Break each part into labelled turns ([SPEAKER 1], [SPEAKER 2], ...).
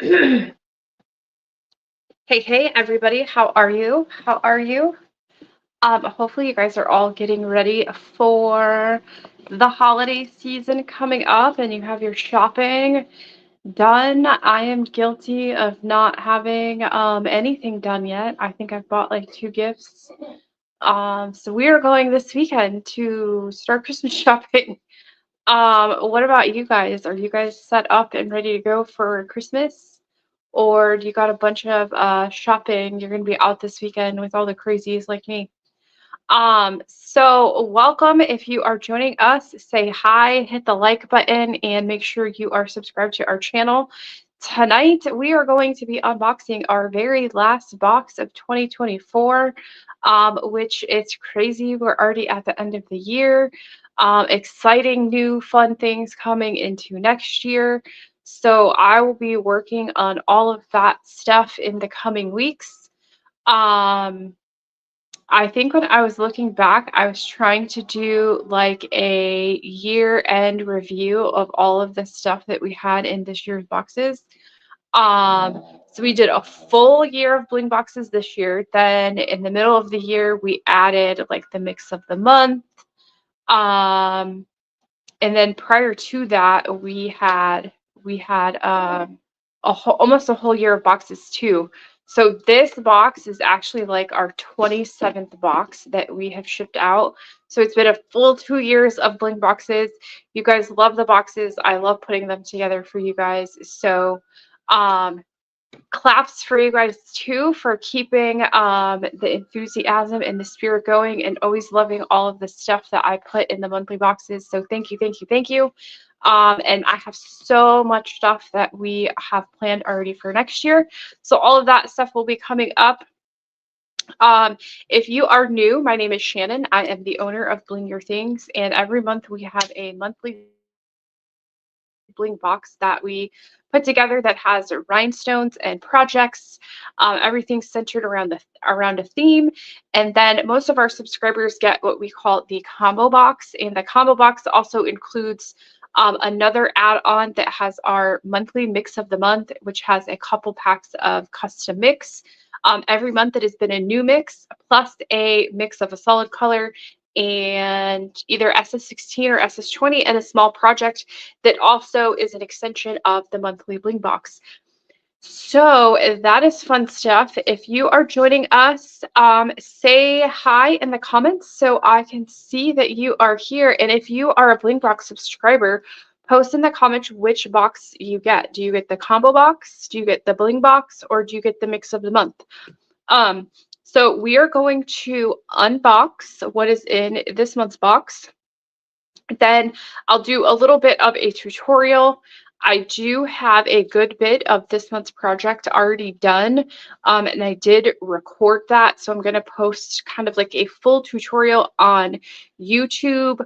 [SPEAKER 1] Hey, hey, everybody. How are you? How are you? Hopefully you guys are all getting ready for the holiday season coming up and you have your shopping done. I am guilty of not having anything done yet. I think I've bought like 2 gifts. So we are going this weekend to start Christmas shopping. What about you guys? Are you guys set up and ready to go for Christmas? Or do you got a bunch of shopping? You're gonna be out this weekend with all the crazies like me. So welcome. If you are joining us, say hi, hit the like button, and make sure you are subscribed to our channel. Tonight, we are going to be unboxing our very last box of 2024, which is crazy. We're already at the end of the year. Exciting new fun things coming into next year. So I will be working on all of that stuff in the coming weeks. Um, I think when I was looking back, I was trying to do like a year-end review of all of the stuff that we had in this year's boxes. So we did a full year of bling boxes this year. Then in the middle of the year, we added like the mix of the month. Um, and then prior to that, we had almost a whole year of boxes too. So this box is actually like our 27th box that we have shipped out. So it's been a full 2 years of bling boxes. You guys love the boxes. I love putting them together for you guys. So um claps for you guys too for keeping the enthusiasm and the spirit going and always loving all of the stuff that I put in the monthly boxes. So thank you, thank you, thank you. And I have so much stuff that we have planned already for next year. So all of that stuff will be coming up. Um, if you are new, my name is Shannon. I am the owner of Bling Your Things, and every month we have a monthly bling box that we put together that has rhinestones and projects. Everything centered around a theme, and then most of our subscribers get what we call the combo box, and the combo box also includes another add-on that has our monthly mix of the month, which has a couple packs of custom mix. Every month it has been a new mix plus a mix of a solid color and either SS16 or SS20 and a small project that also is an extension of the monthly bling box. So that is fun stuff. If you are joining us, say hi in the comments so I can see that you are here. And if you are a Bling Box subscriber, post in the comments which box you get. Do you get the combo box? Do you get the Bling Box? Or do you get the mix of the month? Um, so we are going to unbox what is in this month's box. Then I'll do a little bit of a tutorial. I do have a good bit of this month's project already done, and I did record that. So I'm going to post kind of like a full tutorial on YouTube,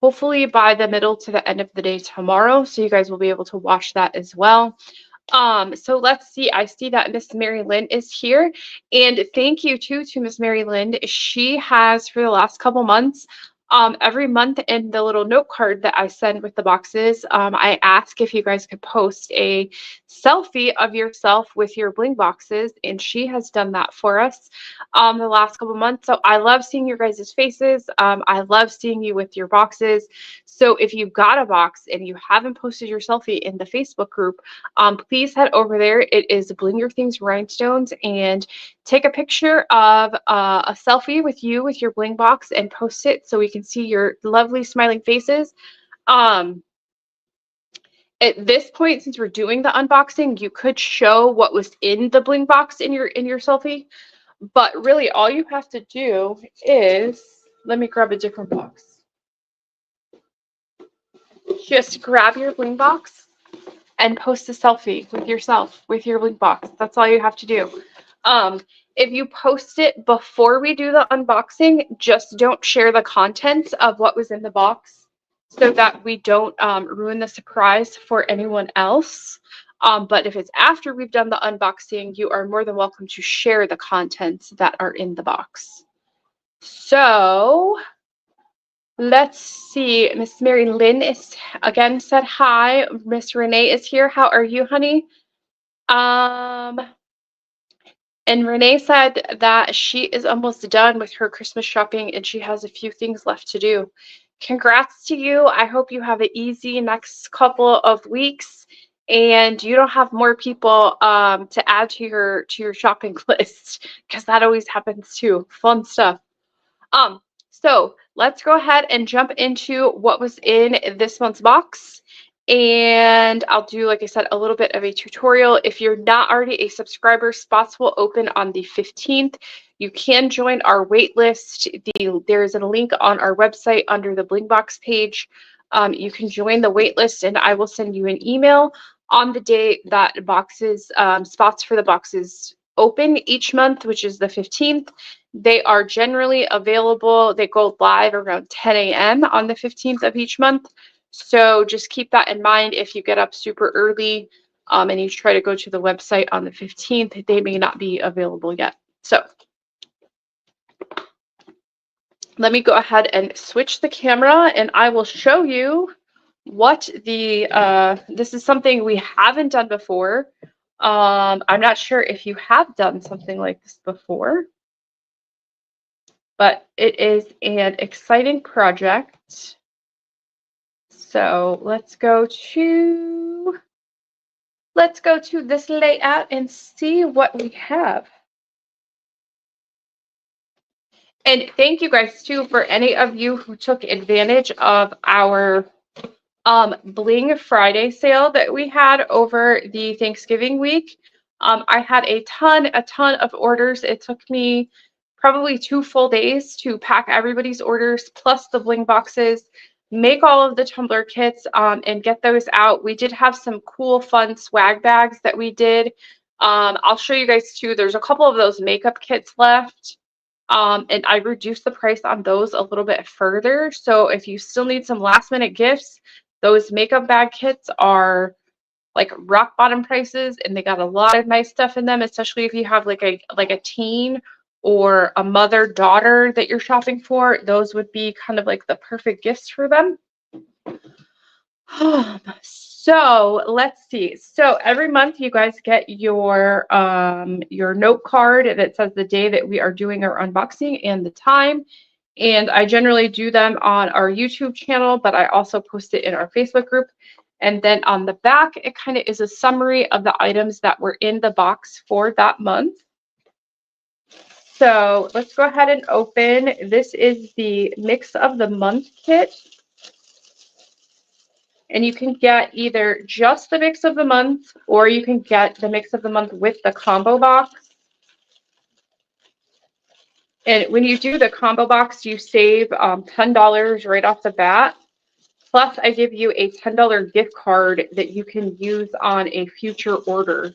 [SPEAKER 1] hopefully by the middle to the end of the day tomorrow. So you guys will be able to watch that as well. So let's see. I see that Miss Mary Lynn is here, and thank you too to Miss Mary Lynn. She has for the last couple months, every month in the little note card that I send with the boxes, I ask if you guys could post a selfie of yourself with your bling boxes, and she has done that for us the last couple months. So I love seeing your guys' faces. I love seeing you with your boxes. So if you've got a box and you haven't posted your selfie in the Facebook group, please head over there. It is Bling Your Things Rhinestones, and take a picture of a selfie with you with your bling box and post it so we can see your lovely smiling faces. Um, at this point, since we're doing the unboxing, you could show what was in the bling box in your selfie, but really all you have to do is, let me grab a different box. Just grab your bling box and post a selfie with yourself with your bling box. That's all you have to do. If you post it before we do the unboxing, just don't share the contents of what was in the box so that we don't ruin the surprise for anyone else. But if it's after we've done the unboxing, you are more than welcome to share the contents that are in the box. So Let's see. Miss Mary Lynn is again said hi. Miss Renee is here. How are you, honey? Um, and Renee said that she is almost done with her Christmas shopping and she has a few things left to do. Congrats to you. I hope you have an easy next couple of weeks and you don't have more people to add to your shopping list because that always happens too. Fun stuff. So let's go ahead and jump into what was in this month's box. And I'll do, like I said, a little bit of a tutorial. If you're not already a subscriber, spots will open on the 15th. You can join our wait list. There is a link on our website under the Bling Box page. You can join the wait list and I will send you an email on the day that boxes, spots for the boxes open each month, which is the 15th. They are generally available. They go live around 10 a.m. on the 15th of each month. So just keep that in mind. If you get up super early and you try to go to the website on the 15th, they may not be available yet. So let me go ahead and switch the camera and I will show you what this is something we haven't done before. I'm not sure if you have done something like this before, but it is an exciting project. So let's go to this layout and see what we have. And thank you guys too for any of you who took advantage of our Bling Friday sale that we had over the Thanksgiving week. I had a ton of orders. It took me probably 2 full days to pack everybody's orders plus the Bling boxes, make all of the tumbler kits, and get those out. We did have some cool, fun swag bags that we did. I'll show you guys too. There's a couple of those makeup kits left. And I reduced the price on those a little bit further. So if you still need some last minute gifts, those makeup bag kits are like rock bottom prices and they got a lot of nice stuff in them, especially if you have like a teen or a mother daughter that you're shopping for. Those would be kind of like the perfect gifts for them. So let's see. So every month you guys get your note card that says the day that we are doing our unboxing and the time. And I generally do them on our YouTube channel, but I also post it in our Facebook group. And then on the back, it kind of is a summary of the items that were in the box for that month. So let's go ahead and open. This is the Mix of the Month kit. And you can get either just the Mix of the Month, or you can get the Mix of the Month with the combo box. And when you do the combo box, you save $10 right off the bat. Plus, I give you a $10 gift card that you can use on a future order.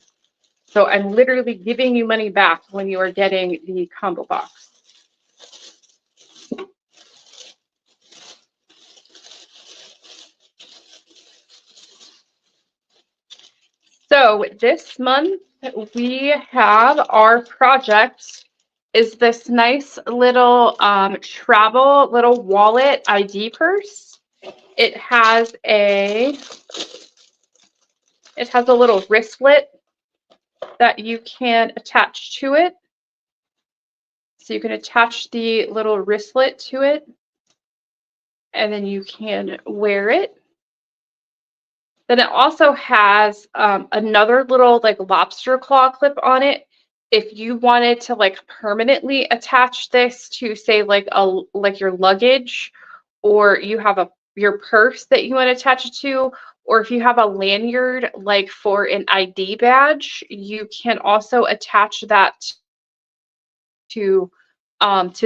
[SPEAKER 1] So I'm literally giving you money back when you are getting the combo box. So this month we have our project is this nice little travel little wallet ID purse. It has a little wristlet that you can attach to it. So you can attach the little wristlet to it and then you can wear it. Then it also has another little like lobster claw clip on it. If you wanted to like permanently attach this to say like your luggage, or you have your purse that you want to attach it to, or if you have a lanyard like for an ID badge, you can also attach that to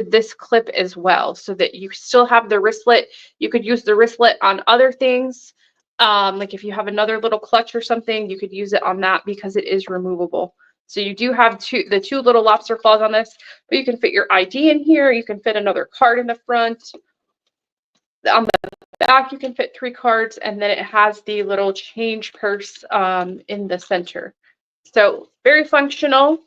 [SPEAKER 1] this clip as well, so that you still have the wristlet. You could use the wristlet on other things. Like if you have another little clutch or something, you could use it on that because it is removable. So you do have the two little lobster claws on this, but you can fit your ID in here. You can fit another card in the front. On the back, you can fit 3 cards, and then it has the little change purse in the center. So very functional.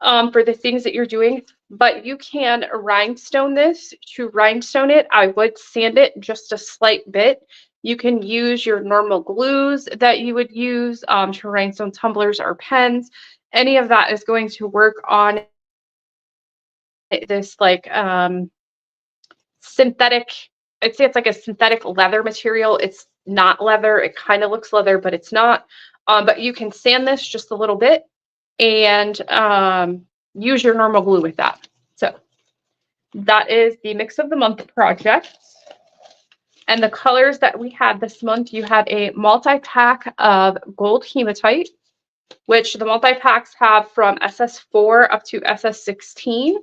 [SPEAKER 1] for the things that you're doing, but you can rhinestone this. To rhinestone it, I would sand it just a slight bit. You can use your normal glues that you would use to rhinestone tumblers or pens. Any of that is going to work on this like synthetic, I'd say it's like a synthetic leather material. It's not leather. It kind of looks leather, but it's not. But you can sand this just a little bit and use your normal glue with that. So that is the Mix of the Month project. And the colors that we had this month, you had a multi-pack of gold hematite, which the multi-packs have from SS4 up to SS16.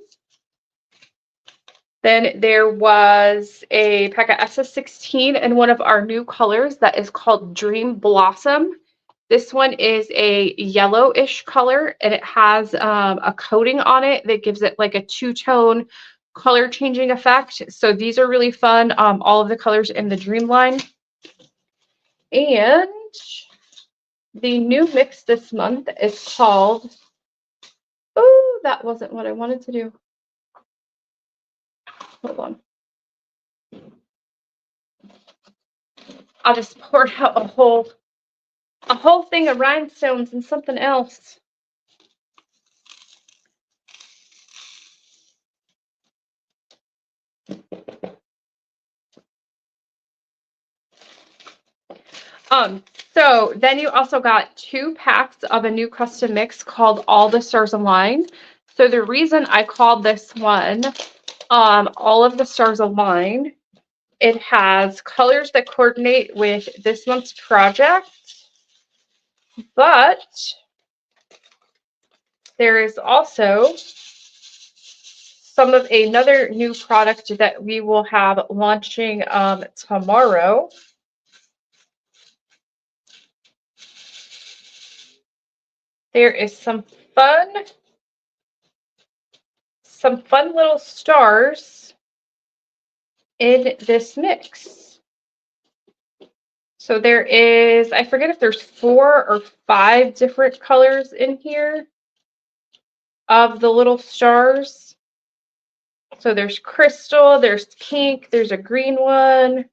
[SPEAKER 1] Then there was a pack of SS16 and one of our new colors that is called Dream Blossom. This one is a yellowish color, and it has a coating on it that gives it like a two-tone color changing effect. So these are really fun, all of the colors in the Dream line. And the new mix this month is called, oh, that wasn't what I wanted to do. Hold on. I'll just pour out a whole thing of rhinestones and something else. So then you also got 2 packs of a new custom mix called All the Stars Align. So the reason I called this one All of the Stars Align, it has colors that coordinate with this month's project, but there is also some of another new product that we will have launching tomorrow. There is some fun little stars in this mix. So there is, I forget if there's 4 or 5 different colors in here of the little stars. So there's crystal, there's pink, there's a green one,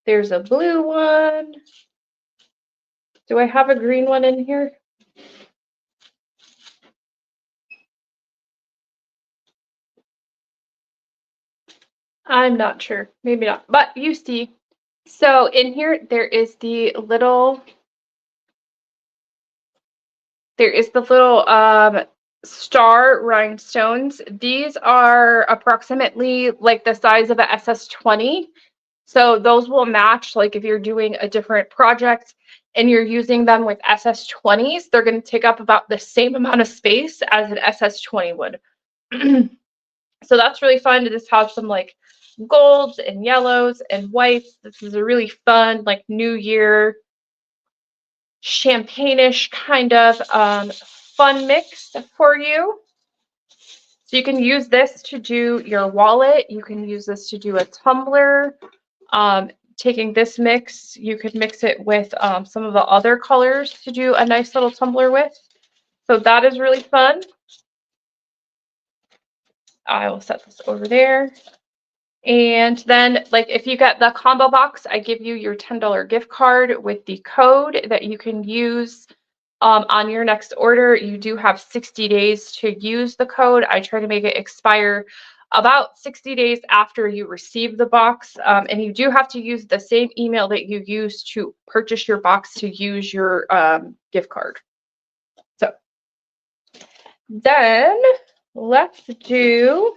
[SPEAKER 1] there's a blue one. Do I have a green one in here? I'm not sure, maybe not, but you see. So in here, there is the little star rhinestones. These are approximately like the size of a SS20. So those will match, like if you're doing a different project and you're using them with SS20s, they're going to take up about the same amount of space as an SS20 would. So that's really fun to just have some like golds and yellows and whites. This is a really fun, like New Year champagne-ish kind of fun mix for you. So you can use this to do your wallet. You can use this to do a tumbler. Taking this mix, you could mix it with some of the other colors to do a nice little tumbler with. So that is really fun. I will set this over there. And then, like, if you get the combo box, I give you your $10 gift card with the code that you can use on your next order. You do have 60 days to use the code. I try to make it expire about 60 days after you receive the box. And you do have to use the same email that you use to purchase your box to use your gift card. So then let's do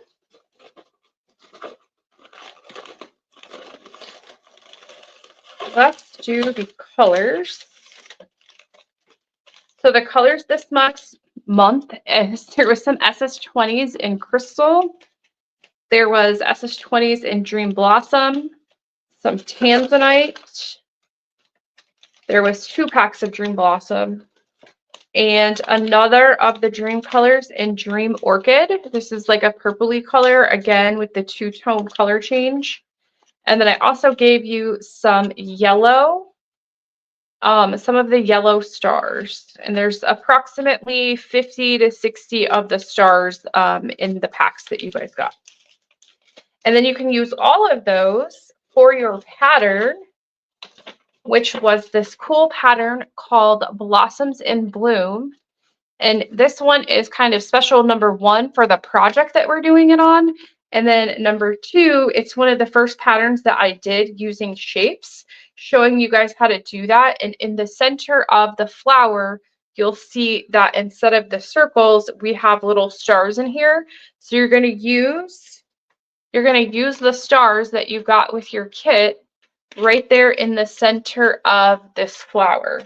[SPEAKER 1] the colors. So the colors this month is there was some SS20s in crystal. There was SS20s in Dream Blossom, some tanzanite. There was 2 packs of Dream Blossom and another of the Dream colors in Dream Orchid. This is like a purpley color, again with the 2-tone color change. And then I also gave you some yellow some of the yellow stars. And there's approximately 50 to 60 of the stars in the packs that you guys got. And then you can use all of those for your pattern, which was this cool pattern called Blossoms in Bloom. And this one is kind of special, number one, for the project that we're doing it on. And then number two, it's one of the first patterns that I did using shapes, showing you guys how to do that. And in the center of the flower, you'll see that instead of the circles, we have little stars in here. So you're going to use the stars that you've got with your kit right there in the center of this flower.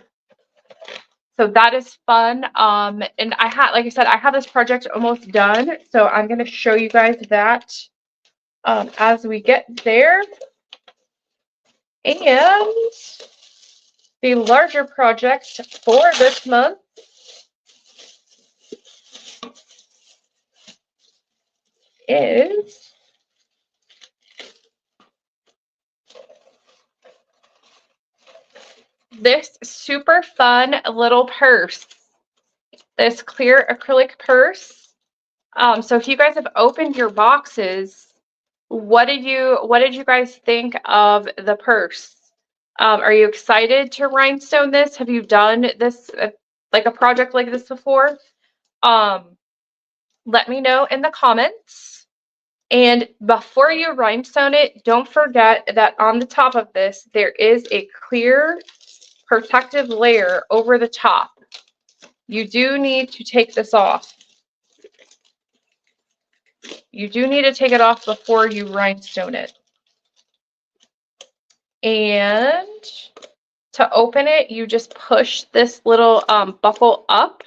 [SPEAKER 1] So that is fun. And like I said, I have this project almost done. So I'm going to show you guys that as we get there. And the larger project for this month is this super fun little purse. This clear acrylic purse. So if you guys have opened your boxes, what did you guys think of the purse? Are you excited to rhinestone this? Have you done this like a project like this before? Let me know in the comments. And before you rhinestone it, don't forget that on the top of this, there is a clear protective layer over the top. You do need to take this off. You do need to take it off before you rhinestone it. And to open it, you just push this little buckle up,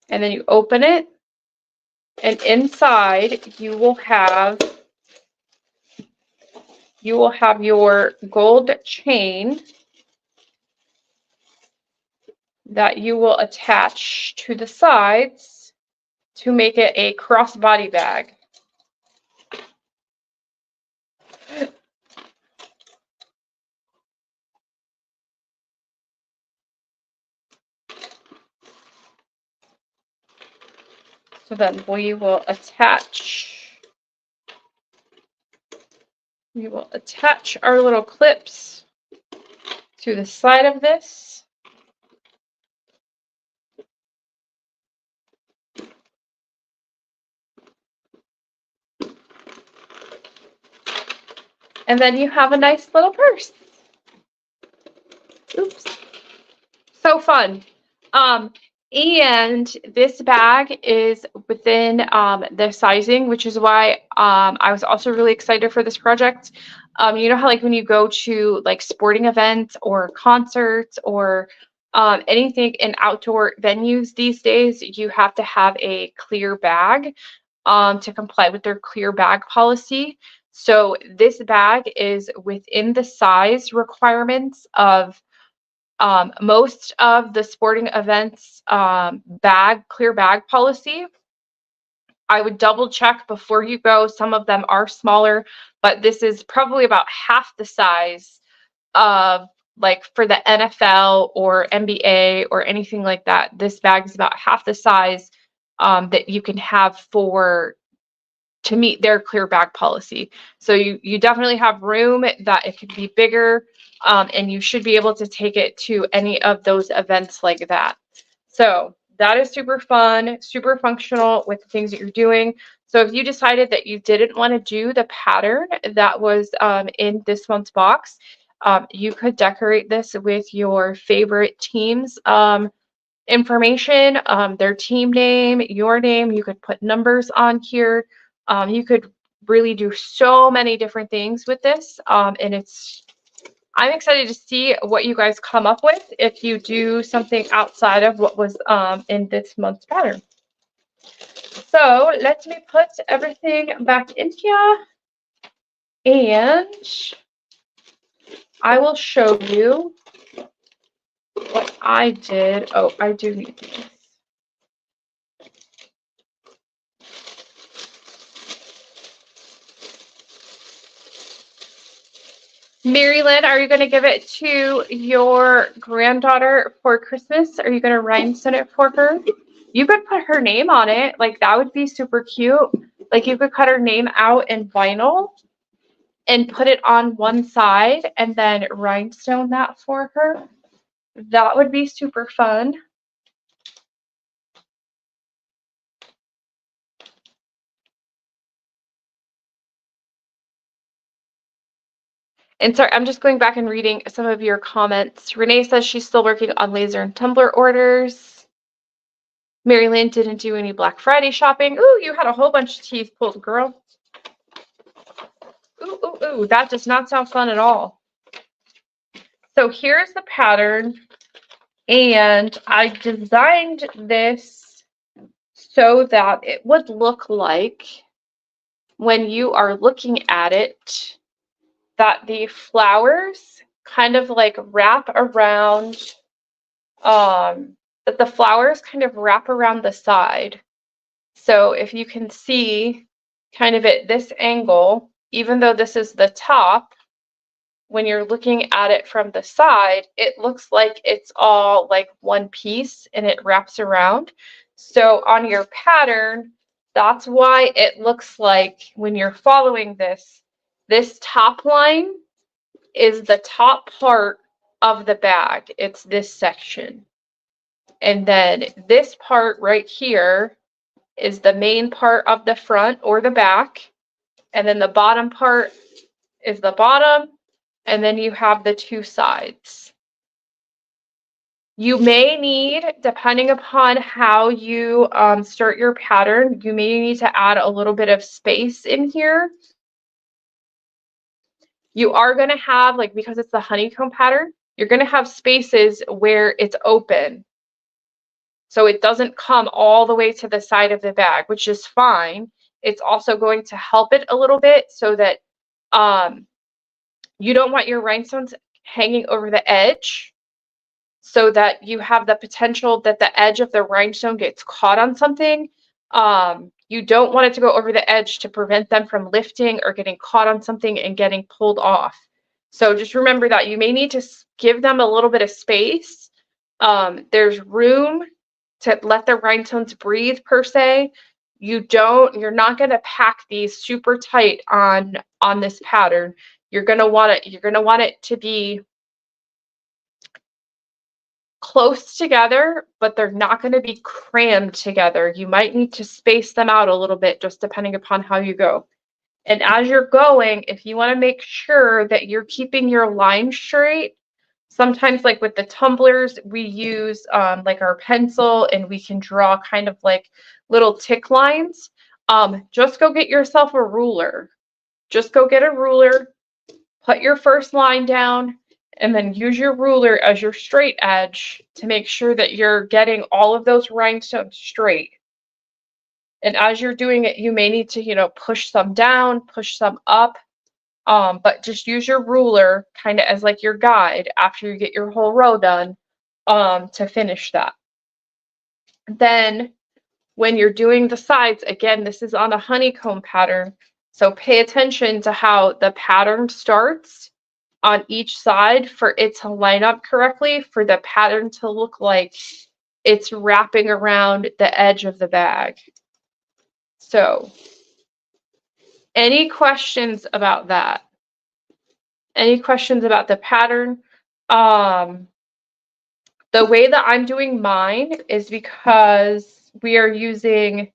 [SPEAKER 1] and then you open it, and inside you will have your gold chain that you will attach to the sides to make it a crossbody bag. So then we will attach our little clips to the side of this. And then you have a nice little purse. Oops. So fun. And this bag is within the sizing, which is why I was also really excited for this project. You know how like when you go to like sporting events or concerts or anything in outdoor venues these days, you have to have a clear bag to comply with their clear bag policy. So this bag is within the size requirements of most of the sporting events clear bag policy. I would double check before you go. Some of them are smaller, but this is probably about half the size of like for the NFL or NBA or anything like that. This bag is about half the size that you can have to meet their clear bag policy. So you definitely have room that it could be bigger, and you should be able to take it to any of those events like that. So that is super fun, super functional with the things that you're doing. So if you decided that you didn't want to do the pattern that was in this month's box, you could decorate this with your favorite team's information, their team name, your name. You could put numbers on here. You could really do so many different things with this, and I'm excited to see what you guys come up with if you do something outside of what was in this month's pattern. So let me put everything back in here, and I will show you what I did. Oh, I do need these. Mary Lynn, are you going to give it to your granddaughter for Christmas? Are you going to rhinestone it for her? You could put her name on it. Like, that would be super cute. Like, you could cut her name out in vinyl and put it on one side and then rhinestone that for her. That would be super fun. And sorry, I'm just going back and reading some of your comments. Renee says she's still working on laser and tumbler orders. Mary Lynn didn't do any Black Friday shopping. Ooh, you had a whole bunch of teeth pulled, girl. Ooh, ooh, ooh, that does not sound fun at all. So here's the pattern, and I designed this so that it would look like when you are looking at it, that the flowers kind of like wrap around, that the flowers kind of wrap around the side. So if you can see kind of at this angle, even though this is the top, when you're looking at it from the side, it looks like it's all like one piece and it wraps around. So on your pattern, that's why it looks like when you're following this, this top line is the top part of the bag. It's this section. And then this part right here is the main part of the front or the back. And then the bottom part is the bottom. And then you have the two sides. You may need, depending upon how you start your pattern, you may need to add a little bit of space in here. You are going to have, like, because it's the honeycomb pattern, you're going to have spaces where it's open. So it doesn't come all the way to the side of the bag, which is fine. It's also going to help it a little bit so that you don't want your rhinestones hanging over the edge, so that you have the potential that the edge of the rhinestone gets caught on something. You don't want it to go over the edge to prevent them from lifting or getting caught on something and getting pulled off. So just remember that you may need to give them a little bit of space. There's room to let the rhinestones breathe per se. You're not going to pack these super tight on this pattern. You're going to want it to be close together, but they're not going to be crammed together. You might need to space them out a little bit, just depending upon how you go. And as you're going, if you want to make sure that you're keeping your line straight, sometimes like with the tumblers, we use like our pencil and we can draw kind of like little tick lines. Just go get yourself a ruler. Just go get a ruler, put your first line down, and then use your ruler as your straight edge to make sure that you're getting all of those rhinestones straight. And as you're doing it, you may need to, push some down, push some up, but just use your ruler kind of as like your guide after you get your whole row done, to finish that. Then when you're doing the sides, again, this is on a honeycomb pattern, so pay attention to how the pattern starts on each side for it to line up correctly, for the pattern to look like it's wrapping around the edge of the bag. So, any questions about that? Any questions about the pattern? The way that I'm doing mine is because we are using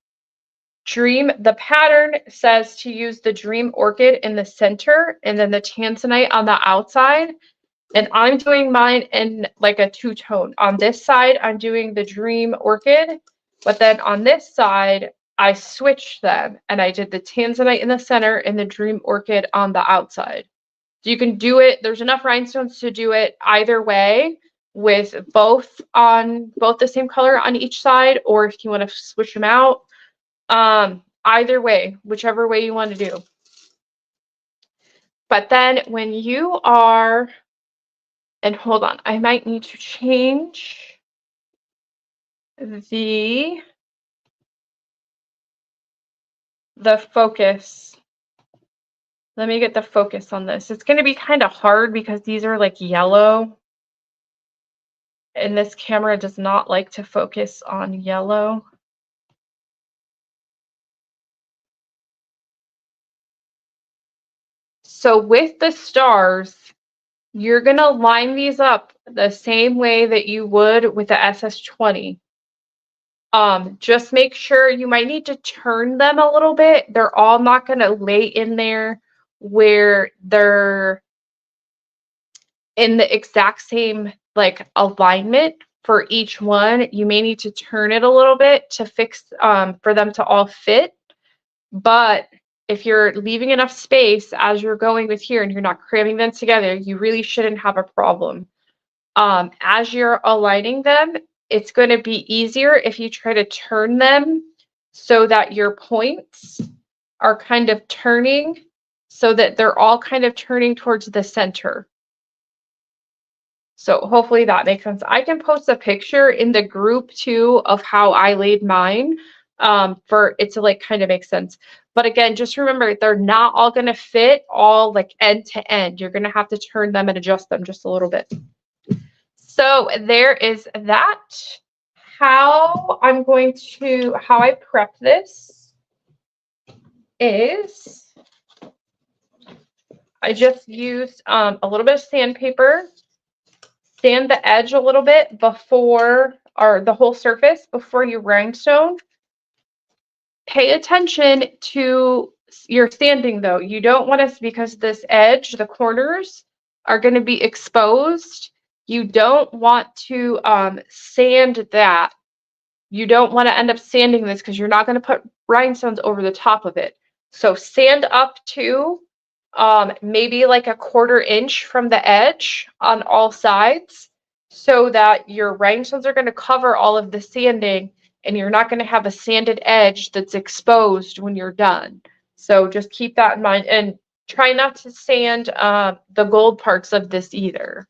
[SPEAKER 1] the pattern says to use the Dream Orchid in the center and then the Tanzanite on the outside. And I'm doing mine in like a two-tone. On this side, I'm doing the Dream Orchid, but then on this side, I switched them and I did the Tanzanite in the center and the Dream Orchid on the outside. So you can do it. There's enough rhinestones to do it either way, with both the same color on each side, or if you want to switch them out. Either way, whichever way you want to do. But then when you are, and hold on, I might need to change the focus Let me get the focus on this. It's going to be kind of hard because these are like yellow. And this camera does not like to focus on yellow. So with the stars, you're going to line these up the same way that you would with the SS20. Just make sure you might need to turn them a little bit. They're all not going to lay in there where they're in the exact same like alignment for each one. You may need to turn it a little bit to fix for them to all fit. But if you're leaving enough space as you're going with here and you're not cramming them together, you really shouldn't have a problem. As you're aligning them, it's going to be easier if you try to turn them so that your points are kind of turning so that they're all kind of turning towards the center. So hopefully that makes sense. I can post a picture in the group too of how I laid mine for it to like kind of make sense. But again, just remember they're not all going to fit all like end to end. You're going to have to turn them and adjust them just a little bit. So there is that. How I prep this is I just used a little bit of sandpaper, sand the edge a little bit before, or the whole surface before you rhinestone. Pay attention to your sanding though. You don't want to, because this edge, the corners are going to be exposed. You don't want to sand that. You don't want to end up sanding this because you're not going to put rhinestones over the top of it. So sand up to maybe like a 1/4 inch from the edge on all sides so that your rhinestones are going to cover all of the sanding and you're not going to have a sanded edge that's exposed when you're done. So just keep that in mind and try not to sand the gold parts of this either.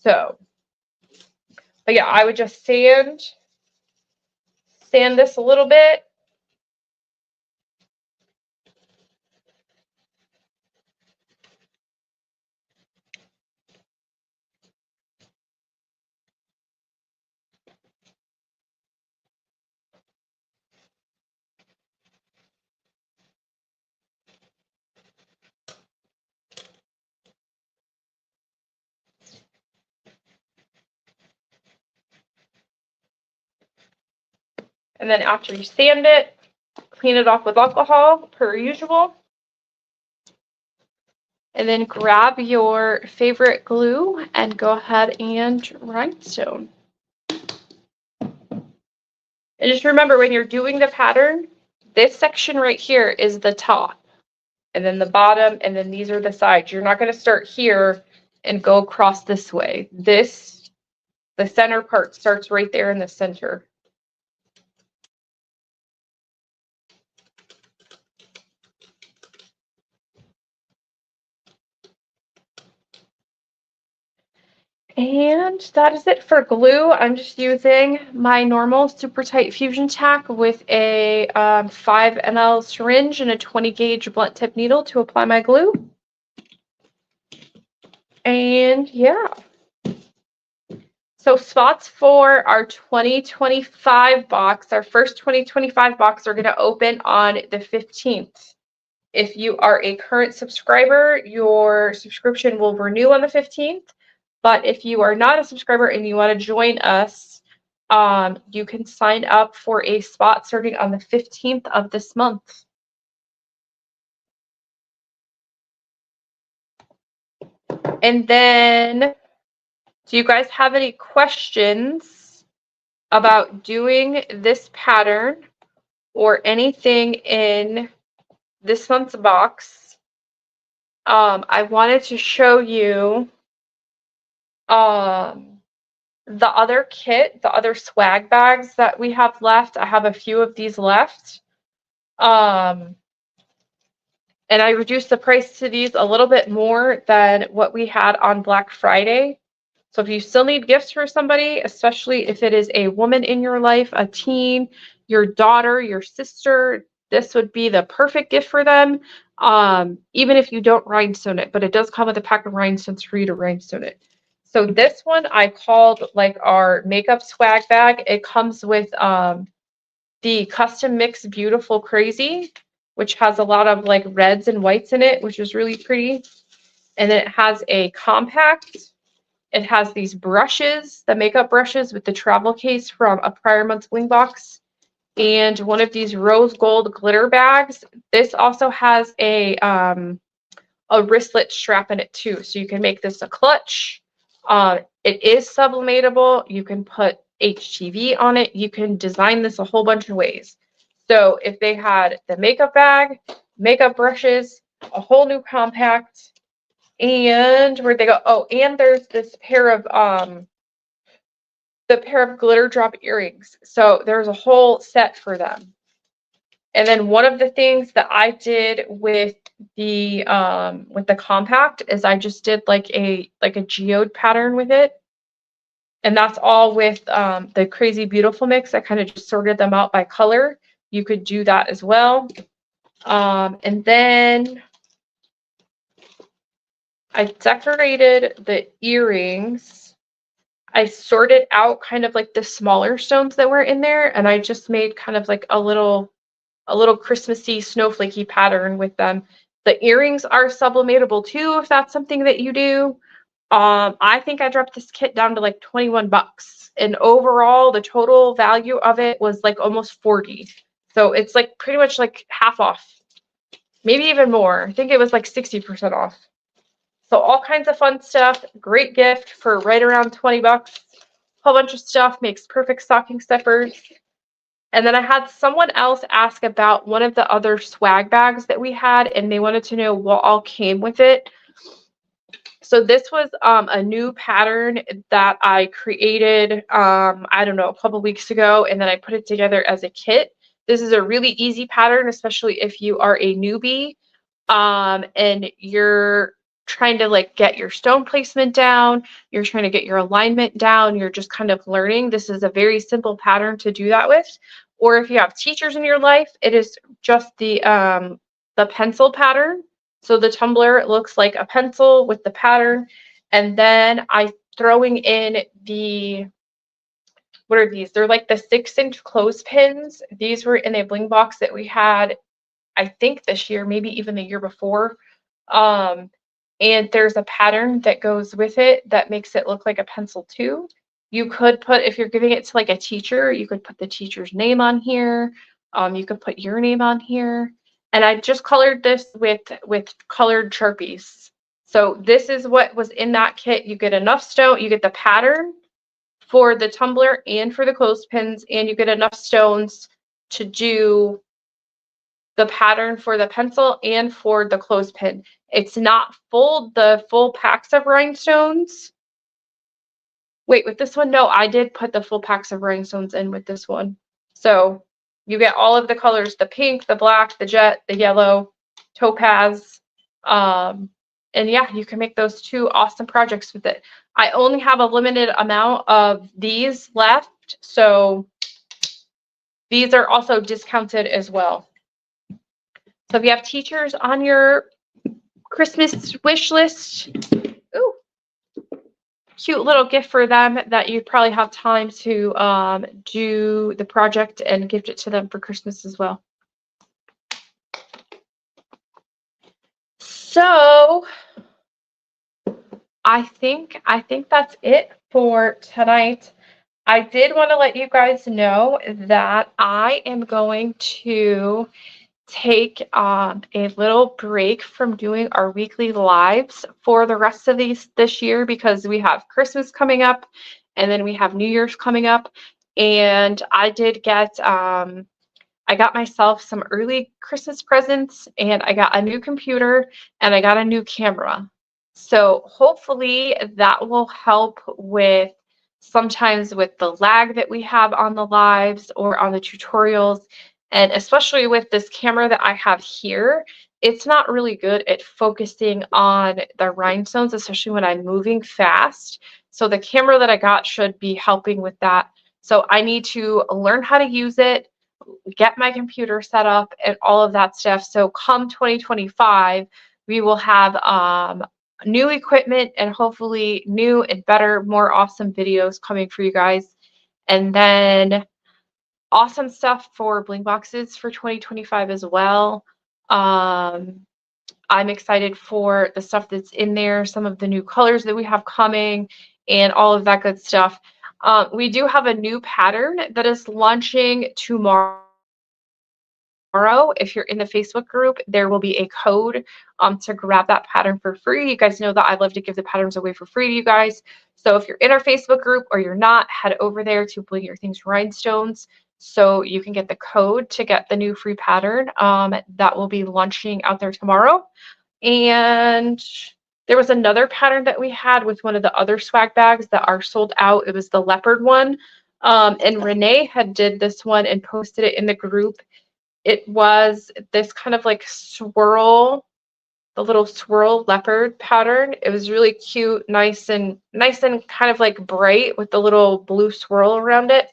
[SPEAKER 1] So, but yeah, I would just sand this a little bit. And then after you sand it, clean it off with alcohol per usual. And then grab your favorite glue and go ahead and rhinestone. And just remember when you're doing the pattern, this section right here is the top, and then the bottom, and then these are the sides. You're not going to start here and go across this way. The center part starts right there in the center. And that is it for glue. I'm just using my normal super tight fusion tack with a 5 ml syringe and a 20 gauge blunt tip needle to apply my glue. And yeah. So spots for our 2025 box, our first 2025 box are going to open on the 15th. If you are a current subscriber, your subscription will renew on the 15th. But if you are not a subscriber and you want to join us, you can sign up for a spot starting on the 15th of this month. And then, do you guys have any questions about doing this pattern or anything in this month's box? I wanted to show you the other kit, the other swag bags that we have left. I have a few of these left. And I reduced the price to these a little bit more than what we had on Black Friday. So if you still need gifts for somebody, especially if it is a woman in your life, a teen, your daughter, your sister, this would be the perfect gift for them. even if you don't rhinestone it, but it does come with a pack of rhinestones for you to rhinestone it. So this one I called like our makeup swag bag. It comes with the custom mix Beautiful Crazy, which has a lot of like reds and whites in it, which is really pretty. And then it has a compact. It has these brushes, the makeup brushes with the travel case from a prior month's Bling Box, and one of these rose gold glitter bags. This also has a wristlet strap in it too, so you can make this a clutch. It is sublimatable. You can put HTV on it. You can design this a whole bunch of ways. So if they had the makeup bag, makeup brushes, a whole new compact, and where'd they go? Oh, and there's this pair of the pair of glitter drop earrings. So there's a whole set for them. And then one of the things that I did with the compact is I just did like a geode pattern with it. And that's all with the Crazy Beautiful mix. I kind of just sorted them out by color. You could do that as well. And then I decorated the earrings. I sorted out kind of like the smaller stones that were in there, and I just made kind of like a little Christmassy snowflakey pattern with them. The earrings are sublimatable too, if that's something that you do. I think I dropped this kit down to like 21 bucks, and overall the total value of it was like almost 40. So it's like pretty much like half off, maybe even more. I think it was like 60% off. So all kinds of fun stuff. Great gift for right around 20 bucks. Whole bunch of stuff, makes perfect stocking stuffers. And then I had someone else ask about one of the other swag bags that we had, and they wanted to know what all came with it. So this was a new pattern that I created, I don't know, a couple weeks ago, and then I put it together as a kit. This is a really easy pattern, especially if you are a newbie and you're trying to like get your stone placement down, you're trying to get your alignment down, you're just kind of learning. This is a very simple pattern to do that with. Or if you have teachers in your life, it is just the pencil pattern. So the tumbler looks like a pencil with the pattern, and then I throwing in the, what are these? They're like the 6-inch clothespins. These were in a Bling Box that we had, I think this year, maybe even the year before. And there's a pattern that goes with it that makes it look like a pencil too. You could put, if you're giving it to like a teacher, you could put the teacher's name on here. You could put your name on here. And I just colored this with colored Sharpies. So this is what was in that kit. You get enough stone, you get the pattern for the tumbler and for the clothespins, and you get enough stones to do the pattern for the pencil and for the clothespin. It's not the full packs of rhinestones. Wait, with this one, no, I did put the full packs of rhinestones in with this one. So you get all of the colors, the pink, the black, the jet, the yellow, topaz. And yeah, you can make those two awesome projects with it. I only have a limited amount of these left, so these are also discounted as well. So if you have teachers on your Christmas wish list, ooh, cute little gift for them that you probably have time to do the project and gift it to them for Christmas as well. So I think that's it for tonight. I did want to let you guys know that I am going to take a little break from doing our weekly lives for the rest of this year, because we have Christmas coming up and then we have New Year's coming up. And I did get I got myself some early Christmas presents, and I got a new computer and I got a new camera. So hopefully that will help with sometimes with the lag that we have on the lives or on the tutorials. And especially with this camera that I have here, it's not really good at focusing on the rhinestones, especially when I'm moving fast. So the camera that I got should be helping with that. So I need to learn how to use it. get my computer set up, and all of that stuff. So come 2025, we will have new equipment and hopefully new and better, more awesome videos coming for you guys. And then awesome stuff for Bling Boxes for 2025 as well. I'm excited for the stuff that's in there, some of the new colors that we have coming, and all of that good stuff. We do have a new pattern that is launching tomorrow. If you're in the Facebook group, there will be a code to grab that pattern for free. You guys know that I love to give the patterns away for free to you guys. So if you're in our Facebook group or you're not, head over there to Bling Your Things Rhinestones so you can get the code to get the new free pattern that will be launching out there tomorrow. And there was another pattern that we had with one of the other swag bags that are sold out. It was the leopard one. And Renee had did this one and posted it in the group. It was this kind of like swirl, the little swirl leopard pattern. It was really cute, nice and kind of like bright with the little blue swirl around it.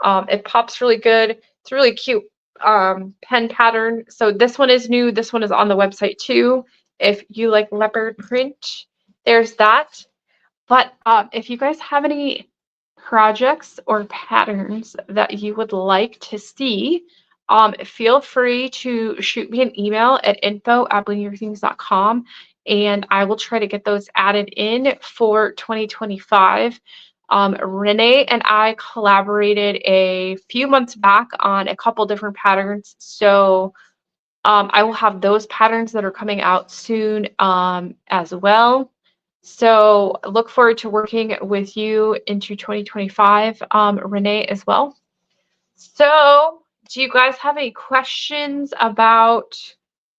[SPEAKER 1] It pops really good. It's a really cute pen pattern. So this one is new. This one is on the website too. If you like leopard print, there's that. But if you guys have any projects or patterns that you would like to see, feel free to shoot me an email at info@blingyourthings.com, and I will try to get those added in for 2025. Renee and I collaborated a few months back on a couple different patterns, so I will have those patterns that are coming out soon as well. So look forward to working with you into 2025, Renee, as well. So do you guys have any questions about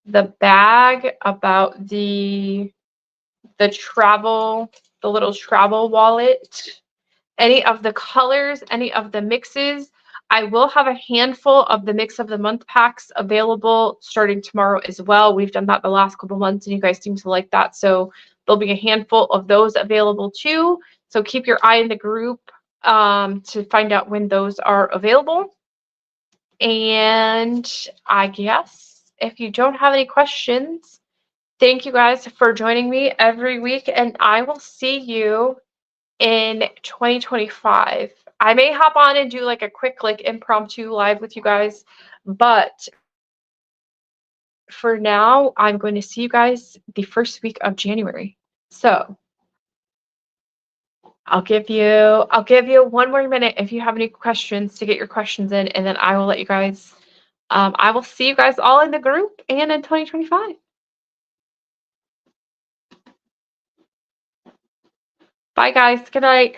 [SPEAKER 1] the bag, about the travel, the little travel wallet, any of the colors, any of the mixes? I will have a handful of the mix of the month packs available starting tomorrow as well. We've done that the last couple months and you guys seem to like that. So there'll be a handful of those available too. So keep your eye in the group to find out when those are available. And I guess if you don't have any questions, thank you guys for joining me every week, and I will see you in 2025. I may hop on and do like a quick like impromptu live with you guys, but for now, I'm going to see you guys the first week of January. So I'll give you one more minute if you have any questions to get your questions in, and then I will let you guys. I will see you guys all in the group and in 2025. Bye, guys. Good night.